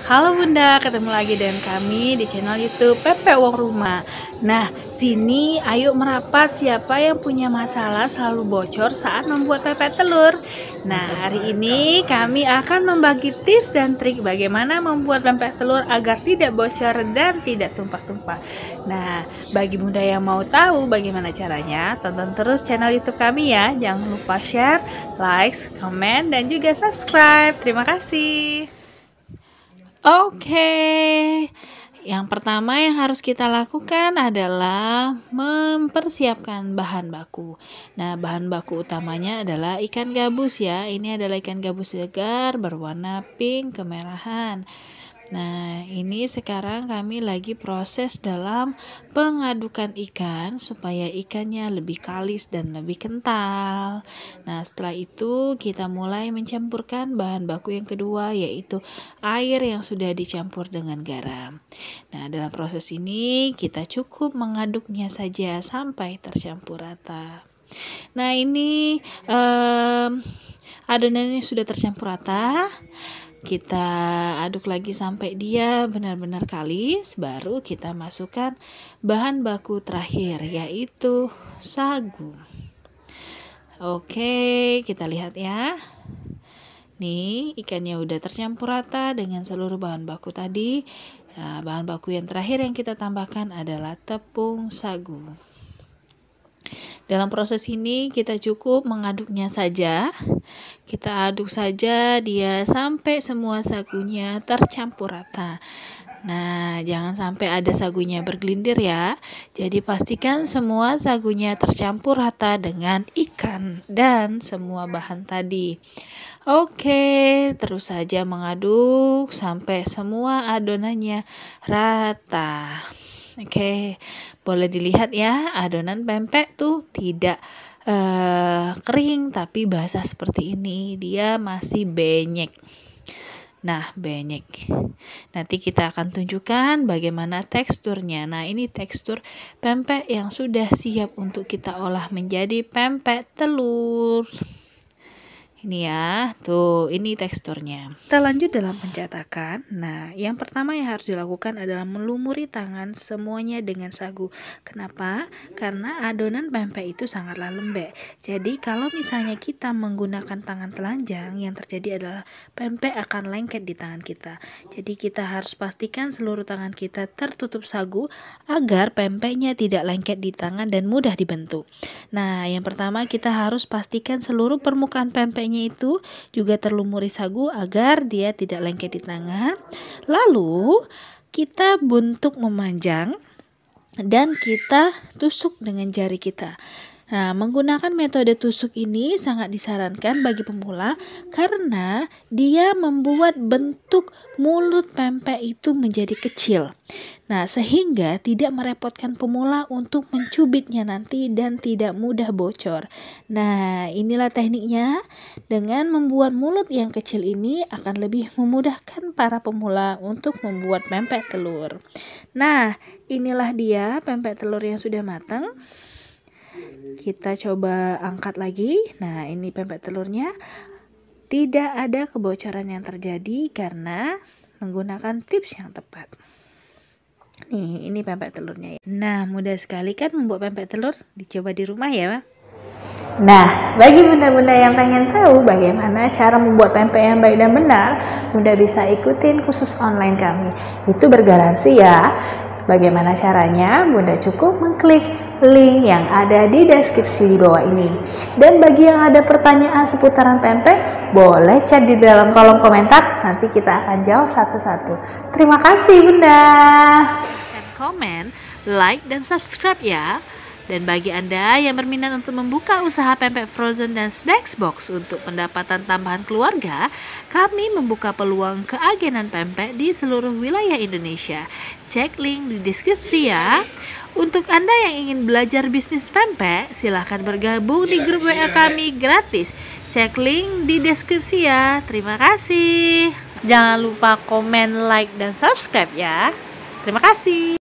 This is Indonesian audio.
Halo Bunda, ketemu lagi dengan kami di channel YouTube Pempek Uang Rumah. Nah, sini ayo merapat siapa yang punya masalah selalu bocor saat membuat pempek telur. Nah, hari ini kami akan membagi tips dan trik bagaimana membuat pempek telur agar tidak bocor dan tidak tumpah-tumpah. Nah, bagi Bunda yang mau tahu bagaimana caranya, tonton terus channel YouTube kami ya. Jangan lupa share, like, komen, dan juga subscribe. Terima kasih. Yang pertama yang harus kita lakukan adalah mempersiapkan bahan baku. Nah, bahan baku utamanya adalah ikan gabus ya. Ini adalah ikan gabus segar berwarna pink kemerahan. Nah, ini sekarang kami lagi proses dalam pengadukan ikan supaya ikannya lebih kalis dan lebih kental. Nah, setelah itu kita mulai mencampurkan bahan baku yang kedua, yaitu air yang sudah dicampur dengan garam. Nah, dalam proses ini kita cukup mengaduknya saja sampai tercampur rata. Nah, ini adonannya sudah tercampur rata. Kita aduk lagi sampai dia benar-benar kalis, baru kita masukkan bahan baku terakhir, yaitu sagu. Oke, kita lihat ya. Nih, ikannya udah tercampur rata dengan seluruh bahan baku tadi. Nah, bahan baku yang terakhir yang kita tambahkan adalah tepung sagu. Dalam proses ini kita cukup mengaduknya saja. Kita aduk saja dia sampai semua sagunya tercampur rata. Nah, jangan sampai ada sagunya bergelindir ya. Jadi pastikan semua sagunya tercampur rata dengan ikan dan semua bahan tadi. Oke, terus saja mengaduk sampai semua adonannya rata. Oke, boleh dilihat ya, adonan pempek tuh tidak kering tapi basah seperti ini. Dia masih benyek. Nah, benyek. Nanti kita akan tunjukkan bagaimana teksturnya. Nah, ini tekstur pempek yang sudah siap untuk kita olah menjadi pempek telur. Ini ya, tuh ini teksturnya. Kita lanjut dalam pencetakan. Nah, yang pertama yang harus dilakukan adalah melumuri tangan semuanya dengan sagu. Kenapa? Karena adonan pempek itu sangatlah lembek. Jadi kalau misalnya kita menggunakan tangan telanjang, yang terjadi adalah pempek akan lengket di tangan kita. Jadi kita harus pastikan seluruh tangan kita tertutup sagu agar pempeknya tidak lengket di tangan dan mudah dibentuk. Nah, yang pertama kita harus pastikan seluruh permukaan pempeknya itu juga terlumuri sagu agar dia tidak lengket di tangan. Lalu kita bentuk memanjang dan kita tusuk dengan jari kita. Nah, menggunakan metode tusuk ini sangat disarankan bagi pemula karena dia membuat bentuk mulut pempek itu menjadi kecil. Nah, sehingga tidak merepotkan pemula untuk mencubitnya nanti dan tidak mudah bocor. Nah, inilah tekniknya. Dengan membuat mulut yang kecil ini akan lebih memudahkan para pemula untuk membuat pempek telur. Nah, inilah dia pempek telur yang sudah matang. Kita coba angkat lagi. Nah, ini pempek telurnya. Tidak ada kebocoran yang terjadi karena menggunakan tips yang tepat. Nih, ini pempek telurnya. Nah, mudah sekali kan membuat pempek telur? Dicoba di rumah ya. Nah, bagi bunda-bunda yang pengen tahu bagaimana cara membuat pempek yang baik dan benar, Bunda bisa ikutin kursus online kami. Itu bergaransi ya. Bagaimana caranya? Bunda cukup mengklik link yang ada di deskripsi di bawah ini. Dan bagi yang ada pertanyaan seputaran pempek, boleh chat di dalam kolom komentar. Nanti kita akan jawab satu-satu. Terima kasih Bunda. Komen, like, dan subscribe ya. Dan bagi Anda yang berminat untuk membuka usaha pempek frozen dan snacks box untuk pendapatan tambahan keluarga, kami membuka peluang keagenan pempek di seluruh wilayah Indonesia. Cek link di deskripsi ya. Untuk Anda yang ingin belajar bisnis pempek, silahkan bergabung di grup WA kami gratis. Cek link di deskripsi ya. Terima kasih. Jangan lupa komen, like, dan subscribe ya. Terima kasih.